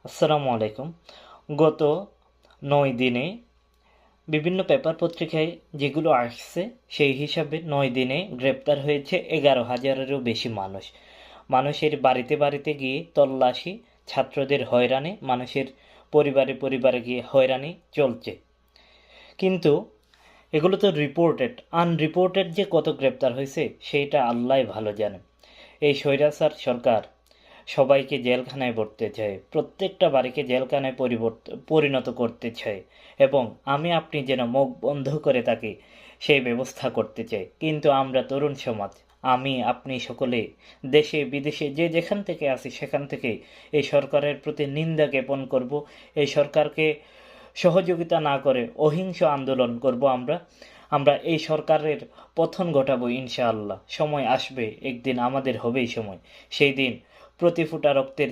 আসসালামু আলাইকুম। গত ৯ দিনে বিভিন্ন পেপার পত্রিকায় যেগুলো আসছে সেই হিসাবে ৯ দিনে গ্রেপ্তার হয়েছে ১১,০০০-এরও বেশি মানুষ। মানুষের বাড়িতে বাড়িতে গিয়ে তল্লাশি, ছাত্রদের হয়রানি, মানুষের পরিবারে পরিবারে গিয়ে হয়রানি চলছে। কিন্তু এগুলো তো রিপোর্টেড, আনরিপোর্টেড যে কত গ্রেপ্তার হয়েছে সেইটা আল্লাহই ভালো জানে। এই স্বৈরাচার সরকার সবাইকে জেলখানায় ভরতে চায়, প্রত্যেকটা বাড়িকে জেলখানায় পরিণত করতে চায় এবং আমি আপনি যেন মুখ বন্ধ করে থাকি সেই ব্যবস্থা করতে চাই। কিন্তু আমরা তরুণ সমাজ, আমি আপনি সকলে দেশে বিদেশে যে যেখান থেকে আসি সেখান থেকে এই সরকারের প্রতি নিন্দা জ্ঞাপন করব। এই সরকারকে সহযোগিতা না করে অহিংস আন্দোলন করব। আমরা এই সরকারের পতন ঘটাবো ইনশাআল্লাহ। সময় আসবে, একদিন আমাদের হবেই সময়। সেই দিন প্রতি ফোঁটা রক্তের